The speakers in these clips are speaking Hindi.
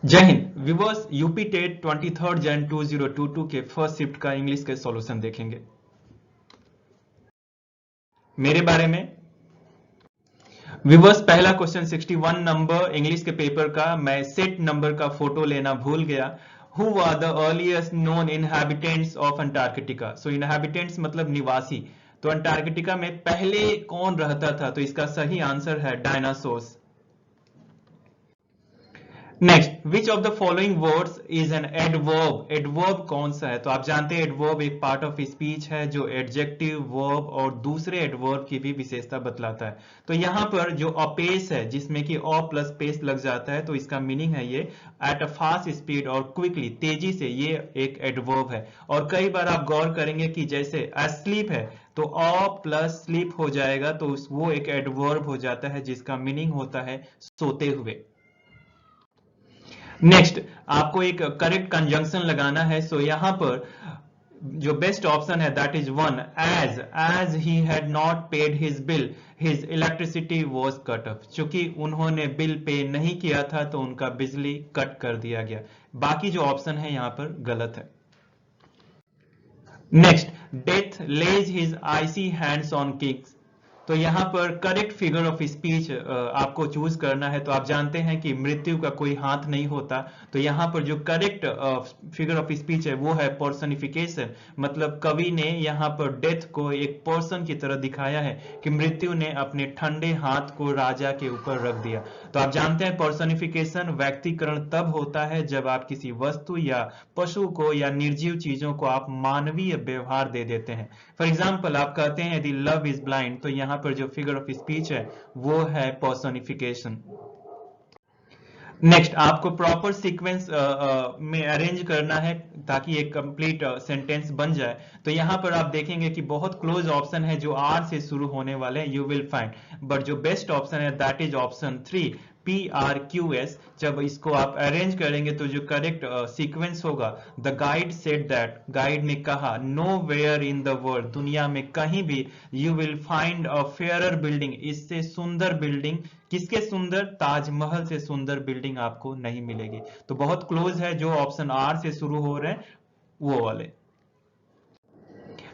जय हिंद व्यूवर्स। यूपी टेट 23 जन 2022 के फर्स्ट शिफ्ट का इंग्लिश के सॉल्यूशन देखेंगे। मेरे बारे में व्यूवर्स, पहला क्वेश्चन 61 नंबर इंग्लिश के पेपर का, मैं सेट नंबर का फोटो लेना भूल गया। Who are the earliest known inhabitants of Antarctica. So inhabitants मतलब निवासी। तो अंटार्कटिका में पहले कौन रहता था? तो इसका सही आंसर है dinosaurs. Next, which of the following words is an adverb. Adverb कौन सा है? तो आप जानते हैं एडवर्ब एक पार्ट ऑफ स्पीच है जो एडजेक्टिव, वर्ब और दूसरे एडवर्ब की भी विशेषता बतलाता है। तो यहां पर जो अपेस है जिसमें कि अ प्लस पेस लग जाता है, तो इसका मीनिंग है ये एट अ फास्ट स्पीड और क्विकली, तेजी से, ये एक एडवर्ब है। और कई बार आप गौर करेंगे कि जैसे अस्लीप है तो अ प्लस स्लीप हो जाएगा, तो वो एक एडवर्ब हो जाता है जिसका मीनिंग होता है सोते हुए। नेक्स्ट, आपको एक करेक्ट कंजंक्शन लगाना है। सो यहां पर जो बेस्ट ऑप्शन है that is one, as he had not paid his bill his electricity was cut off. चूंकि उन्होंने बिल पे नहीं किया था तो उनका बिजली कट कर दिया गया। बाकी जो ऑप्शन है यहां पर गलत है। Next, death lays his icy hands on kings. तो यहां पर करेक्ट फिगर ऑफ स्पीच आपको चूज करना है। तो आप जानते हैं कि मृत्यु का कोई हाथ नहीं होता, तो यहां पर जो करेक्ट फिगर ऑफ स्पीच है वो है पर्सनिफिकेशन। मतलब कवि ने यहां पर डेथ को एक पर्सन की तरह दिखाया है कि मृत्यु ने अपने ठंडे हाथ को राजा के ऊपर रख दिया। तो आप जानते हैं पर्सनिफिकेशन व्यक्तिकरण तब होता है जब आप किसी वस्तु या पशु को या निर्जीव चीजों को आप मानवीय व्यवहार दे देते हैं। फॉर एग्जाम्पल, आप कहते हैं दी लव इज ब्लाइंड, तो यहां पर जो फिगर ऑफ स्पीच है वो है पर्सोनिफिकेशन। नेक्स्ट, आपको प्रॉपर सीक्वेंस में अरेंज करना है ताकि एक कंप्लीट सेंटेंस बन जाए। तो यहां पर आप देखेंगे कि बहुत क्लोज ऑप्शन है जो आर से शुरू होने वाले हैं, यू विल फाइंड, बट जो बेस्ट ऑप्शन है दैट इज ऑप्शन 3, PRQS। जब इसको आप अरेंज करेंगे तो जो करेक्ट सीक्वेंस होगा, the guide said that, guide ने कहा, nowhere in the world, दुनिया में कहीं भी, you will find a fairer building, इससे सुंदर बिल्डिंग, किसके सुंदर? ताजमहल से सुंदर बिल्डिंग आपको नहीं मिलेगी। तो बहुत क्लोज है जो ऑप्शन आर से शुरू हो रहे हैं वो वाले।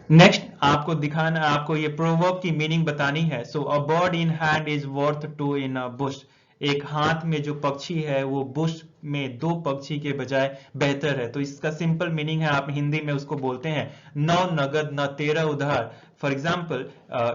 नेक्स्ट, आपको दिखाना, आपको ये प्रोवर्ब की मीनिंग बतानी है। So a bird in hand is worth two in a bush. एक हाथ में जो पक्षी है वो बुश में दो पक्षी के बजाय बेहतर है। तो इसका सिंपल मीनिंग है, आप हिंदी में उसको बोलते हैं नौ नगद न तेरह उधार। फॉर एग्जाम्पल,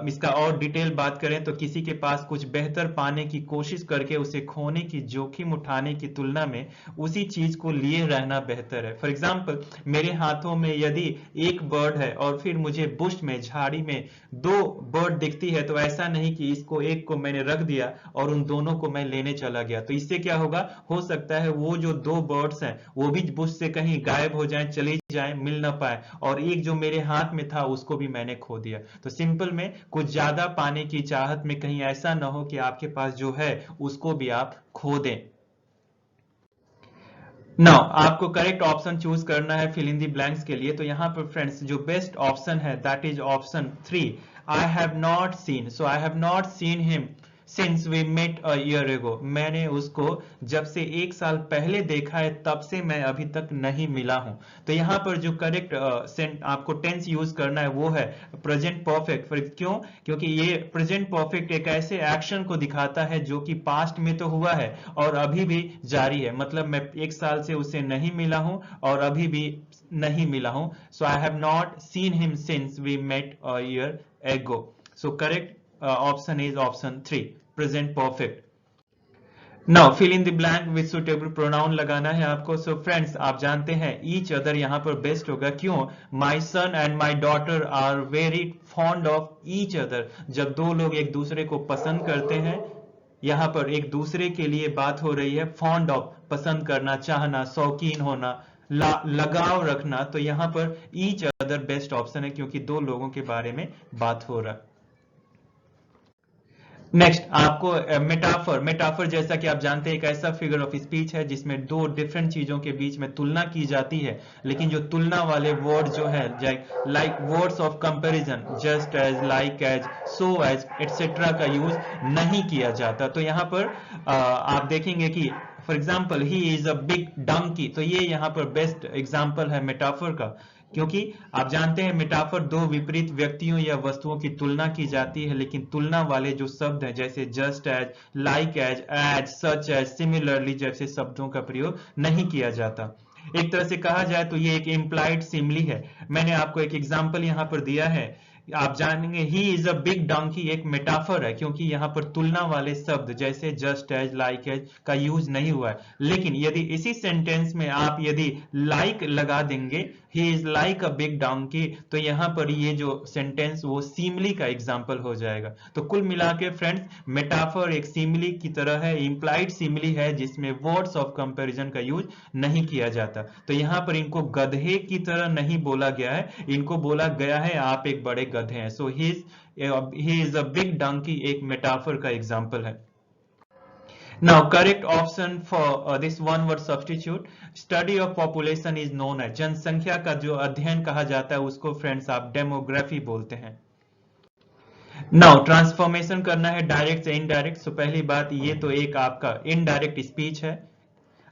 इसका और डिटेल बात करें तो किसी के पास कुछ बेहतर पाने की कोशिश करके उसे खोने की जोखिम उठाने की तुलना में उसी चीज को लिए रहना बेहतर है। फॉर एग्जाम्पल, मेरे हाथों में यदि एक बर्ड है और फिर मुझे बुश में, झाड़ी में दो बर्ड दिखती है, तो ऐसा नहीं कि इसको, एक को मैंने रख दिया और उन दोनों को मैं लेने चला गया। तो इससे क्या होगा, हो सकता है वो जो दो बर्ड्स हैं वो भी बुश से कहीं गायब हो जाएं, चले जाएं, मिल ना पाए, और एक जो मेरे हाथ में था उसको भी मैंने खो दिया। तो सिंपल में कुछ ज्यादा पाने की चाहत में कहीं ऐसा ना हो कि आपके पास जो है उसको भी आप खो दें। नाउ आपको करेक्ट ऑप्शन चूज करना है फिल इन दी ब्लैंक्स के लिए। तो यहां पर फ्रेंड्स जो बेस्ट ऑप्शन है that is option 3, I have not seen. So I have not seen him since we met a year ago. मैंने उसको जब से एक साल पहले देखा है तब से मैं अभी तक नहीं मिला हूं। तो यहां पर जो करेक्ट आपको टेंस यूज करना है वो है प्रेजेंट परफेक्ट। क्यों? क्योंकि ये प्रेजेंट परफेक्ट एक ऐसे एक्शन को दिखाता है जो कि पास्ट में तो हुआ है और अभी भी जारी है। मतलब मैं एक साल से उसे नहीं मिला हूं और अभी भी नहीं मिला हूं। So I have not seen him since we met a year ago. So correct option is option 3, present perfect. Now fill in the blank with suitable pronoun लगाना है आपको। सो फ्रेंड्स, आप जानते हैं ईच अदर यहां पर बेस्ट होगा। क्यों? My son and my daughter are very fond of each other. जब दो लोग एक दूसरे को पसंद करते हैं, यहां पर एक दूसरे के लिए बात हो रही है, फॉन्ड ऑफ पसंद करना, चाहना, शौकीन होना, लगाव रखना, तो यहां पर ईच अदर बेस्ट ऑप्शन है क्योंकि दो लोगों के बारे में बात हो रहा है। नेक्स्ट, आपको मेटाफर, मेटाफर जैसा कि आप जानते हैं एक ऐसा फिगर ऑफ स्पीच है जिसमें दो डिफरेंट चीजों के बीच में तुलना की जाती है, लेकिन जो तुलना वाले वर्ड जो है, like words of comparison, just as, like as, so as, etcetera का यूज नहीं किया जाता। तो यहां पर आप देखेंगे कि for example he is a big donkey, तो ये यहाँ पर बेस्ट एग्जाम्पल है मेटाफर का, क्योंकि आप जानते हैं मेटाफर दो विपरीत व्यक्तियों या वस्तुओं की तुलना की जाती है, लेकिन तुलना वाले जो शब्द हैं जैसे just as, like as, such as, similarly जैसे शब्दों का प्रयोग नहीं किया जाता। एक तरह से कहा जाए तो ये एक इम्प्लाइड सिमली है। मैंने आपको एक एग्जाम्पल यहाँ पर दिया है, आप जानेंगे he is a big donkey एक मेटाफर है, क्योंकि यहाँ पर तुलना वाले शब्द जैसे जस्ट एज, लाइक एज का यूज नहीं हुआ है। लेकिन यदि इसी सेंटेंस में आप यदि लाइक लगा देंगे, he is like a big donkey, तो यहाँ पर ये जो सेंटेंस वो सिमली का एग्जाम्पल हो जाएगा। तो कुल मिला के फ्रेंड्स, मेटाफर एक सिमली की तरह है, इंप्लाइड सिमली है, जिसमें वर्ड्स ऑफ कंपैरिजन का यूज नहीं किया जाता। तो यहाँ पर इनको गधे की तरह नहीं बोला गया है, इनको बोला गया है आप एक बड़े गधे हैं। So he is a big donkey एक मेटाफर का एग्जाम्पल है। Now, correct option for this one word substitute, study of population is known as, जनसंख्या का जो अध्ययन कहा जाता है उसको फ्रेंड्स आप डेमोग्राफी बोलते हैं। नाउ ट्रांसफॉर्मेशन करना है डायरेक्ट से इनडायरेक्ट। सो पहली बात, ये तो एक आपका इनडायरेक्ट स्पीच है,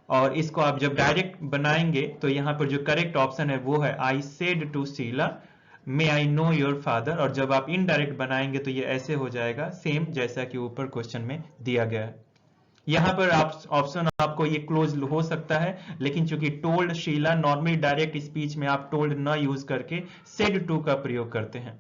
और इसको आप जब डायरेक्ट बनाएंगे तो यहाँ पर जो करेक्ट ऑप्शन है वो है I said to Sheela may I know your father, और जब आप इनडायरेक्ट बनाएंगे तो ये ऐसे हो जाएगा सेम जैसा कि ऊपर क्वेश्चन में दिया गया है। यहाँ पर आप ऑप्शन आपको ये क्लोज हो सकता है, लेकिन चूंकि told Sheela, normally direct speech में आप टोल्ड न यूज करके सेड टू का प्रयोग करते हैं।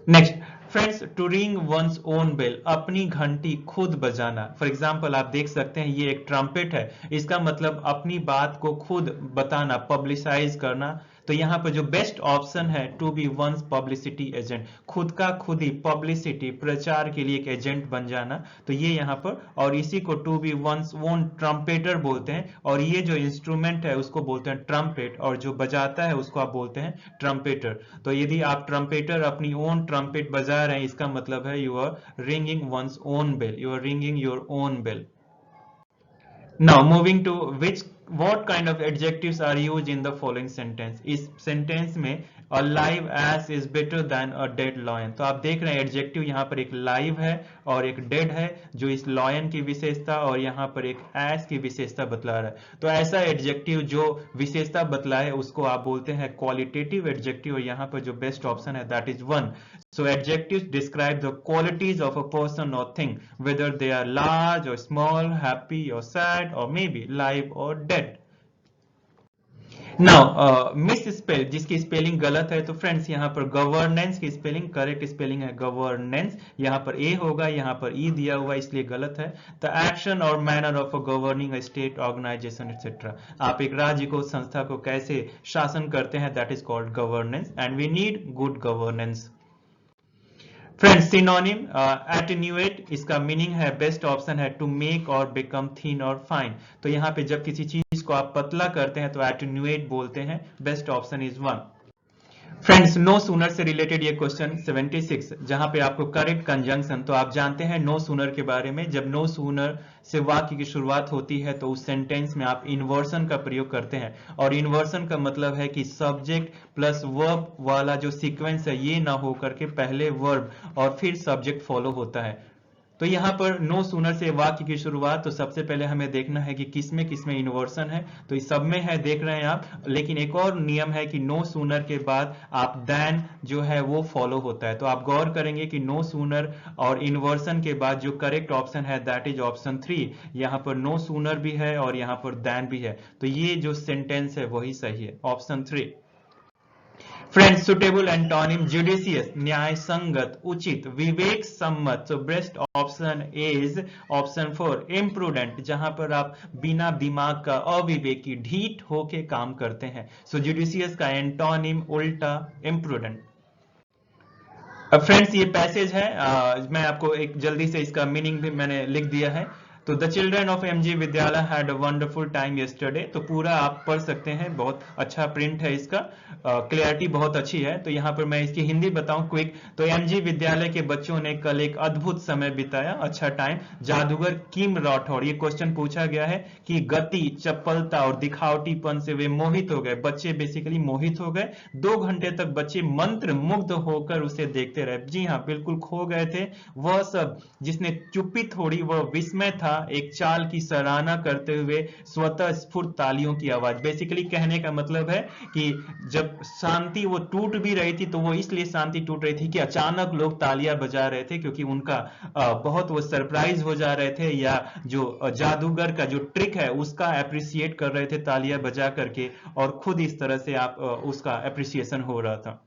Next friends, to ring one's own bell, अपनी घंटी खुद बजाना। फॉर एग्जाम्पल आप देख सकते हैं ये एक ट्रम्पेट है, इसका मतलब अपनी बात को खुद बताना, पब्लिसाइज करना। तो यहाँ पर जो बेस्ट ऑप्शन है to be one's publicity agent, खुद का खुद ही पब्लिसिटी, प्रचार के लिए एक एजेंट बन जाना। तो ये यहाँ पर, और इसी को to be one's own trumpeter बोलते हैं, और ये जो इंस्ट्रूमेंट है उसको बोलते हैं ट्रम्पेट, और जो बजाता है उसको आप बोलते हैं ट्रम्पेटर। तो यदि आप ट्रम्पेटर अपनी ओन ट्रम्पेट बजा रहे हैं, इसका मतलब है you are ringing one's own bell, you are ringing your own bell. Now moving to what kind of adjectives are used in the following sentence? इस सेंटेंस में a live ass is better than a dead lion। तो आप देख रहे हैं एडजेक्टिव यहाँ पर एक live है और एक dead है, जो इस lion की विशेषता और यहाँ पर एक ass की विशेषता बतला रहा है। तो ऐसा एडजेक्टिव जो विशेषता बतलाए उसको आप बोलते हैं क्वालिटेटिव एडजेक्टिव, और यहाँ पर जो बेस्ट ऑप्शन है that is one. So adjectives describe the qualities of a person or thing, whether they are large or small, happy or sad, or maybe live or dead. Now, misspell, जिसकी स्पेलिंग गलत है, तो फ्रेंड्स यहाँ पर गवर्नेंस की स्पेलिंग, करेक्ट स्पेलिंग है गवर्नेंस, यहाँ पर ए होगा, यहाँ पर ई दिया हुआ इसलिए गलत है। द एक्शन और manner of a governing a state, organisation etcetera, आप एक राज्य को, संस्था को कैसे शासन करते हैं, that is called governance, and we need good governance. Friends synonym, attenuate, इसका मीनिंग है बेस्ट ऑप्शन है टू मेक और बिकम थिन और फाइन। तो यहाँ पे जब किसी चीज को आप पतला करते हैं तो एटेन्यूएट बोलते हैं, best option is one. Friends no sooner से रिलेटेड ये क्वेश्चन 76, जहां पे आपको करेक्ट कंजंक्शन, तो आप जानते हैं नो सूनर के बारे में, जब नो सूनर से वाक्य की शुरुआत होती है तो उस सेंटेंस में आप इन्वर्सन का प्रयोग करते हैं, और इन्वर्सन का मतलब है कि सब्जेक्ट प्लस वर्ब वाला जो सीक्वेंस है ये ना हो करके पहले वर्ब और फिर सब्जेक्ट फॉलो होता है। तो यहाँ पर नो सूनर से वाक्य की शुरुआत, तो सबसे पहले हमें देखना है कि किसमें किसमें इन्वर्सन है, तो इस सब में है, देख रहे हैं आप। लेकिन एक और नियम है कि नो सूनर के बाद आप देन जो है वो फॉलो होता है। तो आप गौर करेंगे कि नो सूनर और इन्वर्सन के बाद जो करेक्ट ऑप्शन है दैट इज ऑप्शन 3, यहाँ पर नो सूनर भी है और यहाँ पर देन भी है, तो ये जो सेंटेंस है वही सही है, option 3। Friends suitable antonym, judicious, न्याय संगत, उचित, विवेक सम्मत। So best option is option 4, imprudent, जहां पर आप बिना दिमाग का, अविवेकी, ढीठ होके काम करते हैं। सो जुडिशियस का एंटोनिम उल्टा, इम्प्रूडेंट। अब फ्रेंड्स ये पैसेज है, मैं आपको एक जल्दी से इसका मीनिंग भी मैंने लिख दिया है। तो द चिल्ड्रन ऑफ एमजी विद्यालय had a wonderful time yesterday, तो पूरा आप पढ़ सकते हैं, बहुत अच्छा प्रिंट है इसका, क्लियरिटी बहुत अच्छी है। तो यहाँ पर मैं इसकी हिंदी बताऊं क्विक, तो एमजी विद्यालय के बच्चों ने कल एक अद्भुत समय बिताया, अच्छा टाइम। जादूगर किम राठौर, ये क्वेश्चन पूछा गया है कि गति, चपलता और दिखावटीपन से वे मोहित हो गए, बच्चे बेसिकली मोहित हो गए। 2 घंटे तक बच्चे मंत्र मुग्ध होकर उसे देखते रहे। जी हाँ, बिल्कुल खो गए थे। वह सब जिसने चुप्पी थोड़ी, वह विस्मय था एक चाल की सराहना करते हुए स्वतः स्फूर्त तालियों की आवाज। बेसिकली कहने का मतलब है कि जब शांति वो टूट भी रही थी तो वो इसलिए शांति टूट रही थी कि अचानक लोग तालियां बजा रहे थे, क्योंकि उनका बहुत वो सरप्राइज हो जा रहे थे, या जो जादूगर का जो ट्रिक है उसका अप्रिसिएट कर रहे थे तालियां बजा करके, और खुद इस तरह से आप उसका अप्रिसिएशन हो रहा था।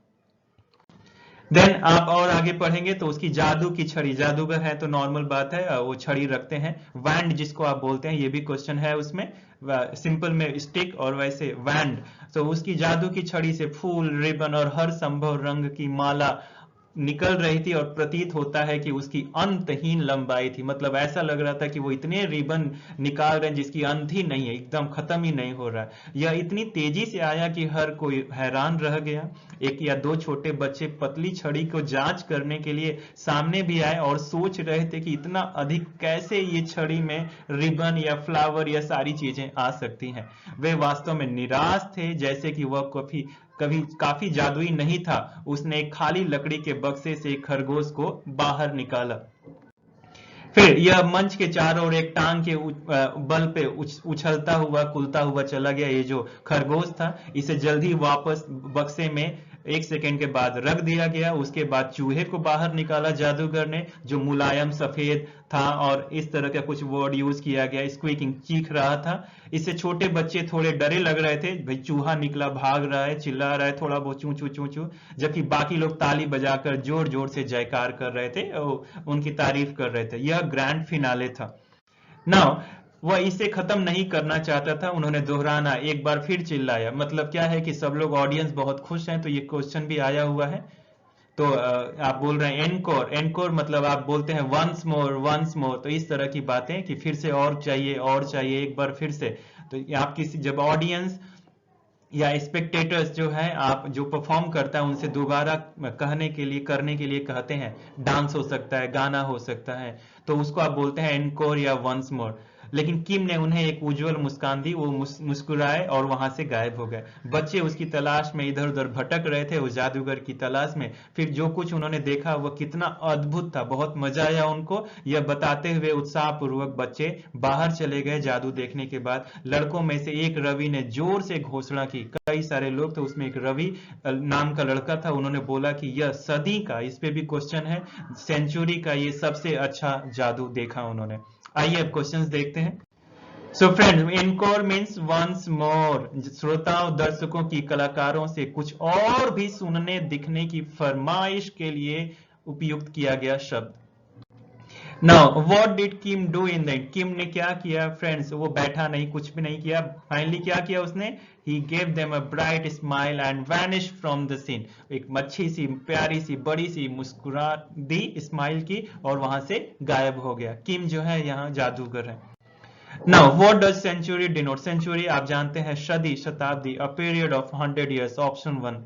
देन आप और आगे पढ़ेंगे तो उसकी जादू की छड़ी, जादूगर है तो नॉर्मल बात है वो छड़ी रखते हैं। वैंड जिसको आप बोलते हैं, ये भी क्वेश्चन है उसमें, सिंपल में स्टिक और वैसे वैंड। तो उसकी जादू की छड़ी से फूल, रिबन और हर संभव रंग की माला निकल रही थी, और प्रतीत होता है कि उसकी अंतहीन लंबाई थी। मतलब ऐसा लग रहा था कि वो इतने रिबन निकाल रहे हैं जिसकी अंत ही नहीं है, एकदम खत्म ही नहीं हो रहा है। यह इतनी तेजी से आया कि हर कोई हैरान रह गया। एक या दो छोटे बच्चे पतली छड़ी को जांच करने के लिए सामने भी आए और सोच रहे थे कि इतना अधिक कैसे ये छड़ी में रिबन या फ्लावर या सारी चीजें आ सकती हैं। वे वास्तव में निराश थे, जैसे कि वह कभी काफी जादुई नहीं था। उसने एक खाली लकड़ी के बक्से से एक खरगोश को बाहर निकाला। फिर यह मंच के चारों ओर एक टांग के बल पे उछलता हुआ कूदता हुआ चला गया। ये जो खरगोश था इसे जल्दी वापस बक्से में 1 सेकेंड के बाद रख दिया गया। उसके बाद चूहे को बाहर निकाला जादूगर ने, जो मुलायम सफेद था, और इस तरह का कुछ वर्ड यूज किया गया, स्क्वीकिंग, चीख रहा था। इससे छोटे बच्चे थोड़े डरे लग रहे थे, भाई चूहा निकला, भाग रहा है, चिल्ला रहा है थोड़ा बहुत चू चू चू चू, जबकि बाकी लोग ताली बजाकर जोर जोर से जयकार कर रहे थे, उनकी तारीफ कर रहे थे। यह ग्रैंड फिनाले था। नाउ वह इसे खत्म नहीं करना चाहता था। उन्होंने दोहराना, एक बार फिर चिल्लाया। मतलब क्या है कि सब लोग, ऑडियंस बहुत खुश हैं, तो ये क्वेश्चन भी आया हुआ है। तो आप बोल रहे हैं एनकोर, एनकोर मतलब आप बोलते हैं वंस मोर, वंस मोर। तो इस तरह की बातें कि फिर से और चाहिए, एक बार फिर से। तो आप किसी, जब ऑडियंस या स्पेक्टेटर्स जो है, आप जो परफॉर्म करता है उनसे दोबारा कहने के लिए, करने के लिए कहते हैं, डांस हो सकता है, गाना हो सकता है, तो उसको आप बोलते हैं एनकोर या वंस मोर। लेकिन किम ने उन्हें एक उज्जवल मुस्कान दी, वो मुस्कुराए और वहां से गायब हो गए। बच्चे उसकी तलाश में इधर उधर भटक रहे थे, उस जादूगर की तलाश में। फिर जो कुछ उन्होंने देखा वह कितना अद्भुत था, बहुत मजा आया उनको। यह बताते हुए उत्साहपूर्वक बच्चे बाहर चले गए। जादू देखने के बाद लड़कों में से एक रवि ने जोर से घोषणा की। कई सारे लोग थे, उसमें एक रवि नाम का लड़का था। उन्होंने बोला कि यह सदी का, इस पे भी क्वेश्चन है, सेंचुरी का ये सबसे अच्छा जादू देखा उन्होंने। आइए अब क्वेश्चंस देखते हैं। So friends, encore means once more. श्रोताओं, दर्शकों की कलाकारों से कुछ और भी सुनने दिखने की फरमाइश के लिए उपयुक्त किया गया शब्द। Now what did Kim do in the, Kim ने क्या किया फ्रेंड्स? वो बैठा नहीं, कुछ भी नहीं किया। फाइनली क्या किया उसने? He gave them a bright smile and vanish from the scene. एक अच्छी सी, प्यारी सी, बड़ी सी मुस्कुरा दी, स्माइल की, और वहां से गायब हो गया। किम जो है यहाँ जादूगर है। Now what does century denote? Century आप जानते हैं सदी, शताब्दी, a period of 100 years, option 1।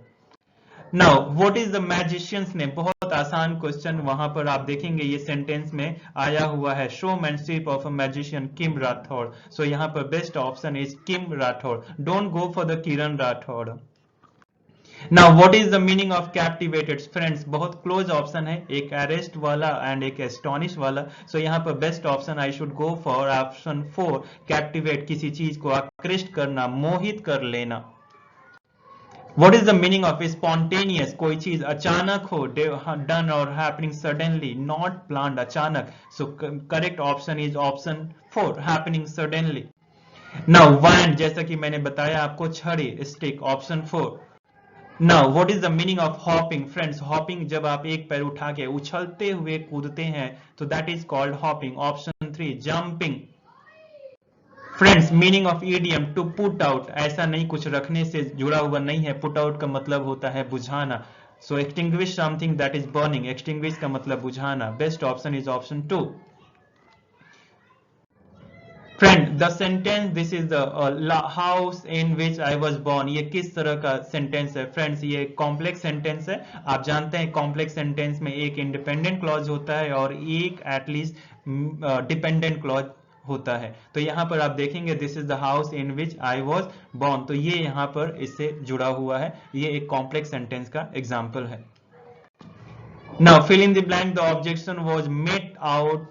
Now what is the magician's name? बहुत आसान क्वेश्चन, वहां पर आप देखेंगे ये सेंटेंस में आया हुआ है, शोमैनशिप ऑफ अ मैजिशियन किम राठौड़। सो यहाँ पर best option is Kim Rathore. Don't go for the Kiran Rathore. Now what is the meaning of captivated? Friends बहुत क्लोज ऑप्शन है, एक अरेस्ट वाला एंड एक एस्टोनिश वाला। सो यहाँ पर best option I should go for option 4, captivate, किसी चीज को आकृष्ट करना, मोहित कर लेना। What is the meaning of spontaneous? कोई चीज अचानक हो, done or happening suddenly, not planned, अचानक। So correct option is option 4, happening suddenly. Now wand, जैसा कि मैंने बताया आपको, छड़ी, stick, option 4. Now what is the meaning of hopping? Friends, hopping जब आप एक पैर उठा के उछलते हुए कूदते हैं तो that is called hopping, option 3, jumping. Friends meaning of idiom, to put out, ऐसा नहीं, कुछ रखने से जुड़ा हुआ नहीं है। पुट आउट का मतलब होता है बुझाना। So extinguish something that is burning, extinguish का मतलब बुझाना। Best option is option 2। Friend the sentence this is the house in which I was born, ये किस तरह का सेंटेंस है? फ्रेंड्स ये कॉम्प्लेक्स सेंटेंस है। आप जानते हैं कॉम्प्लेक्स सेंटेंस में एक इंडिपेंडेंट क्लॉज होता है और एक एटलीस्ट डिपेंडेंट क्लॉज होता है। तो यहां पर आप देखेंगे this is the house in which I was born, तो ये यहां पर इससे जुड़ा हुआ है। ये एक कॉम्प्लेक्स सेंटेंस का एग्जाम्पल है। Now fill in the blank, the objection was met out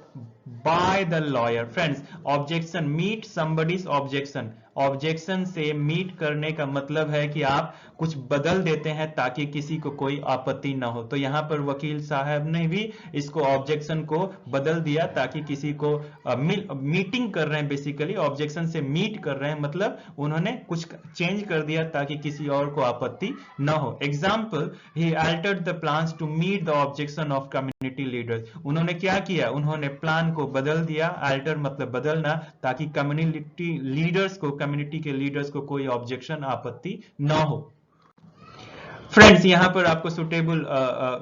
by the lawyer. Friends, objection, meet somebody's objection. Objection से मीट करने का मतलब है कि आप कुछ बदल देते हैं ताकि किसी को कोई आपत्ति ना हो। तो यहाँ पर वकील साहब ने भी इसको ऑब्जेक्शन को बदल दिया ताकि किसी को मीटिंग कर रहे हैं, बेसिकली ऑब्जेक्शन से मीट कर रहे हैं, मतलब उन्होंने कुछ चेंज कर दिया ताकि किसी और को आपत्ति ना हो। Example, he altered the plans to meet the objection of community leaders. उन्होंने क्या किया, उन्होंने प्लान को बदल दिया, अल्टर मतलब बदलना, ताकि कम्युनिटी लीडर्स को, कम्युनिटी के लीडर्स को कोई ऑब्जेक्शन, आपत्ति ना हो। फ्रेंड्स, यहां पर आपको सुटेबल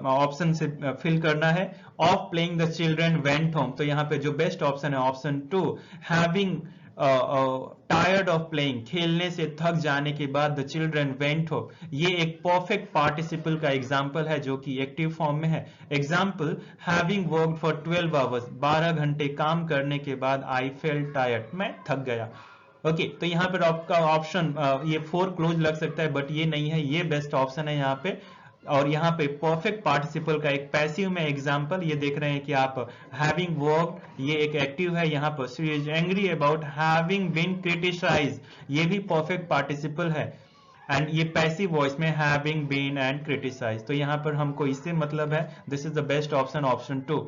ऑप्शन से फिल करना है। Of playing the children went home, तो यहाँ पे जो बेस्ट ऑप्शन है option 2। Having tired of playing, खेलने से थक जाने के बाद द चिल्ड्रन वेंट होम, ये एक परफेक्ट पार्टिसिपल का एग्जाम्पल है जो कि एक्टिव फॉर्म में है। Example, having worked for 12 hours, 12 घंटे काम करने के बाद आई फेल्ट टायर्ड, मैं थक गया। ओके, तो यहाँ पर आपका ऑप्शन ये 4 क्लोज लग सकता है, बट ये नहीं है, ये बेस्ट ऑप्शन है यहाँ पे। और यहाँ पे परफेक्ट पार्टिसिपल का एक पैसिव में एग्जांपल ये देख रहे हैं कि आप हैविंग वर्कड, ये एक एक्टिव है। यहाँ पर she is angry about having been criticised, ये भी परफेक्ट पार्टिसिपल है, एंड ये पैसिव वॉइस में हैविंग बीन एंड क्रिटिसाइज्ड। तो यहाँ पर हमको इससे मतलब है, this is the best option, option 2।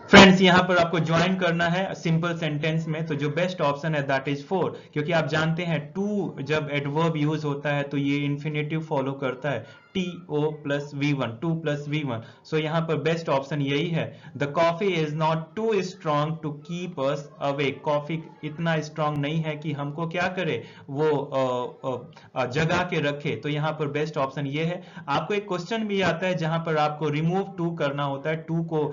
Friends, यहां पर आपको ज्वाइन करना है सिंपल सेंटेंस में, तो जो बेस्ट ऑप्शन है दैट इज 4, क्योंकि आप जानते हैं टू जब एडवर्ब यूज होता है तो ये इन्फिनेटिव फॉलो करता है, TO plus V1, 2 plus V1। सो यहाँ पर बेस्ट ऑप्शन यही है। The coffee is not too strong to keep us awake, coffee इतना स्ट्रॉन्ग नहीं है कि हमको क्या करे, वो जगा के रखे। तो यहाँ पर बेस्ट ऑप्शन ये है। आपको एक क्वेश्चन भी आता है जहां पर आपको रिमूव टू करना होता है, टू को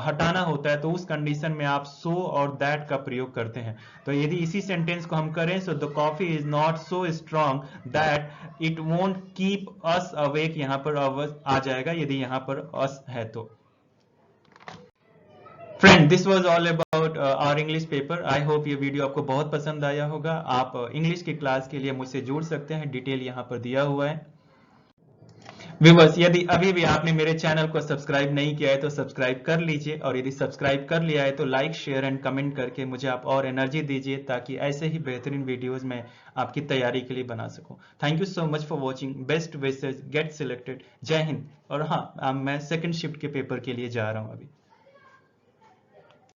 हटाना होता है, तो उस कंडीशन में आप सो और दैट का प्रयोग करते हैं। तो यदि इसी सेंटेंस को हम करें, so the coffee is not so strong that it won't keep us awake, यहाँ पर आ जाएगा यदि यहाँ पर अस है तो। Friend, this was all about our English paper. I hope ये वीडियो आपको बहुत पसंद आया होगा। आप इंग्लिश की क्लास के लिए मुझसे जुड़ सकते हैं, डिटेल यहाँ पर दिया हुआ है। व्यूअर्स, यदि अभी भी आपने मेरे चैनल को सब्सक्राइब नहीं किया है तो सब्सक्राइब कर लीजिए, और यदि सब्सक्राइब कर लिया है तो लाइक, शेयर एंड कमेंट करके मुझे आप और एनर्जी दीजिए ताकि ऐसे ही बेहतरीन वीडियोस मैं आपकी तैयारी के लिए बना सकूं। Thank you so much for watching, best wishes, get selected. जय हिंद। और हाँ, मैं सेकंड शिफ्ट के पेपर के लिए जा रहा हूं अभी।